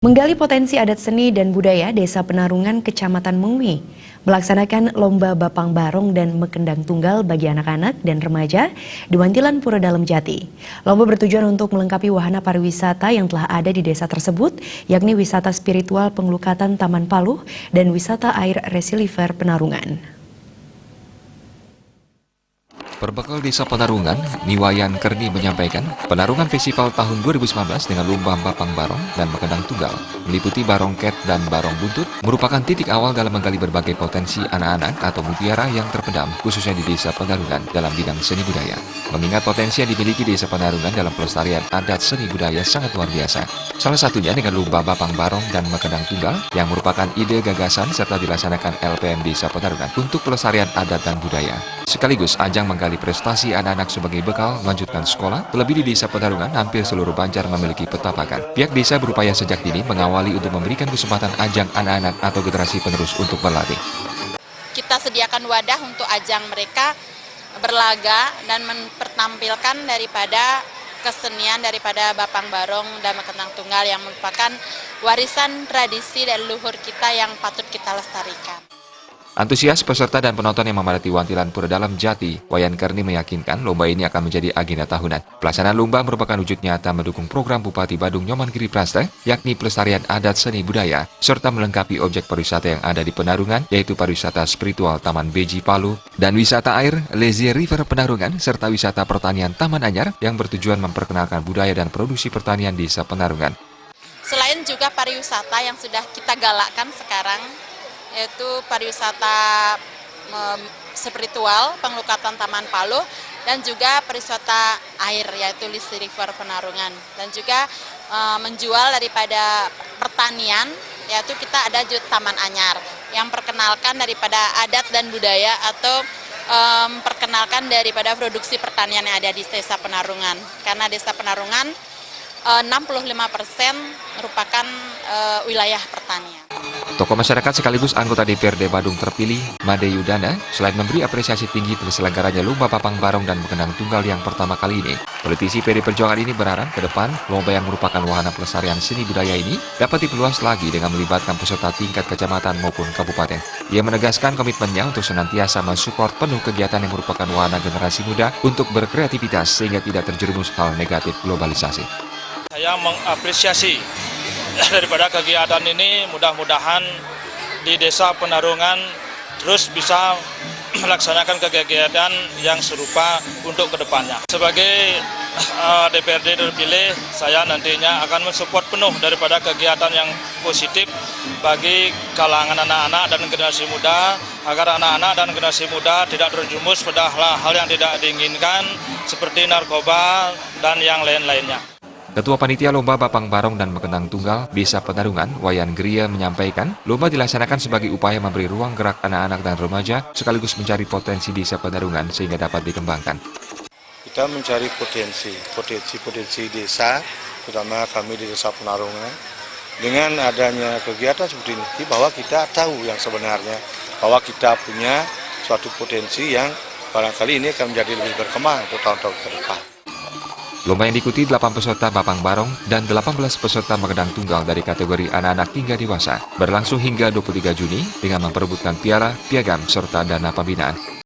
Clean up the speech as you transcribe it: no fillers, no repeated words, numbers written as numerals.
Menggali potensi adat seni dan budaya Desa Penarungan, Kecamatan Mengwi, melaksanakan Lomba Bapang Barong dan Mekendang Tunggal bagi anak-anak dan remaja di Wantilan Pura Dalem Jati. Lomba bertujuan untuk melengkapi wahana pariwisata yang telah ada di desa tersebut, yakni wisata spiritual Penglukatan Taman Paluh dan wisata air Resiliver Penarungan. Berbekal Desa Penarungan, Niwayan Kerni menyampaikan, Penarungan Festival tahun 2019 dengan lomba Bapang Barong dan Mekendang Tunggal, meliputi barongket dan barong buntut, merupakan titik awal dalam menggali berbagai potensi anak-anak atau mutiara yang terpendam, khususnya di Desa Penarungan dalam bidang seni budaya. Mengingat potensi yang dimiliki Desa Penarungan dalam pelestarian adat seni budaya sangat luar biasa. Salah satunya dengan lomba Bapang Barong dan Mekendang Tunggal, yang merupakan ide gagasan serta dilaksanakan LPM Desa Penarungan untuk pelestarian adat dan budaya. Sekaligus ajang menggali prestasi anak-anak sebagai bekal melanjutkan sekolah, terlebih di Desa Penarungan hampir seluruh Banjar memiliki petapakan. Pihak desa berupaya sejak dini mengawali untuk memberikan kesempatan ajang anak-anak atau generasi penerus untuk berlatih. Kita sediakan wadah untuk ajang mereka berlaga dan mempertampilkan daripada kesenian daripada Bapang Barong dan Mekendang Tunggal yang merupakan warisan tradisi dan leluhur kita yang patut kita lestarikan. Antusias peserta dan penonton yang memadati Wantilan Pura Dalem Jati, Wayan Kerni meyakinkan lomba ini akan menjadi agenda tahunan. Pelaksanaan lomba merupakan wujud nyata mendukung program Bupati Badung Nyoman Giriprasta, yakni pelestarian adat seni budaya, serta melengkapi objek pariwisata yang ada di Penarungan, yaitu pariwisata spiritual Taman Beji Paluh, dan wisata air Lazy River Penarungan, serta wisata pertanian Taman Anyar yang bertujuan memperkenalkan budaya dan produksi pertanian Desa Penarungan. Selain juga pariwisata yang sudah kita galakkan sekarang, yaitu pariwisata spiritual Penglukatan Taman Paluh dan juga pariwisata air yaitu Lazy River Penarungan, dan juga menjual daripada pertanian, yaitu kita ada juga Taman Anyar yang perkenalkan daripada adat dan budaya atau perkenalkan daripada produksi pertanian yang ada di Desa Penarungan, karena Desa Penarungan 65% merupakan wilayah pertanian. Tokoh masyarakat sekaligus anggota DPRD Badung terpilih, Made Yudana, selain memberi apresiasi tinggi terselenggaranya lomba Bapang Barong dan Mekendang Tunggal yang pertama kali ini, politisi PD Perjuangan ini berharap ke depan lomba yang merupakan wahana pelestarian seni budaya ini dapat diperluas lagi dengan melibatkan peserta tingkat kecamatan maupun kabupaten. Ia menegaskan komitmennya untuk senantiasa mensupport penuh kegiatan yang merupakan wahana generasi muda untuk berkreativitas sehingga tidak terjerumus hal negatif globalisasi. Saya mengapresiasi daripada kegiatan ini, mudah-mudahan di Desa Penarungan terus bisa melaksanakan kegiatan yang serupa untuk kedepannya. Sebagai DPRD terpilih, saya nantinya akan mensupport penuh daripada kegiatan yang positif bagi kalangan anak-anak dan generasi muda, agar anak-anak dan generasi muda tidak terjerumus pada hal-hal yang tidak diinginkan seperti narkoba dan yang lain-lainnya. Ketua Panitia Lomba Bapang Barong dan Mekendang Tunggal Desa Penarungan, Wayan Gria menyampaikan, lomba dilaksanakan sebagai upaya memberi ruang gerak anak-anak dan remaja sekaligus mencari potensi Desa Penarungan sehingga dapat dikembangkan. Kita mencari potensi desa, terutama kami di Desa Penarungan. Dengan adanya kegiatan seperti ini, bahwa kita tahu yang sebenarnya, bahwa kita punya suatu potensi yang barangkali ini akan menjadi lebih berkembang untuk tahun-tahun ke depan. Lomba yang diikuti 8 peserta Bapang Barong dan 18 peserta Mekendang Tunggal dari kategori anak-anak hingga dewasa, berlangsung hingga 23 Juni dengan memperebutkan piala, piagam, serta dana pembinaan.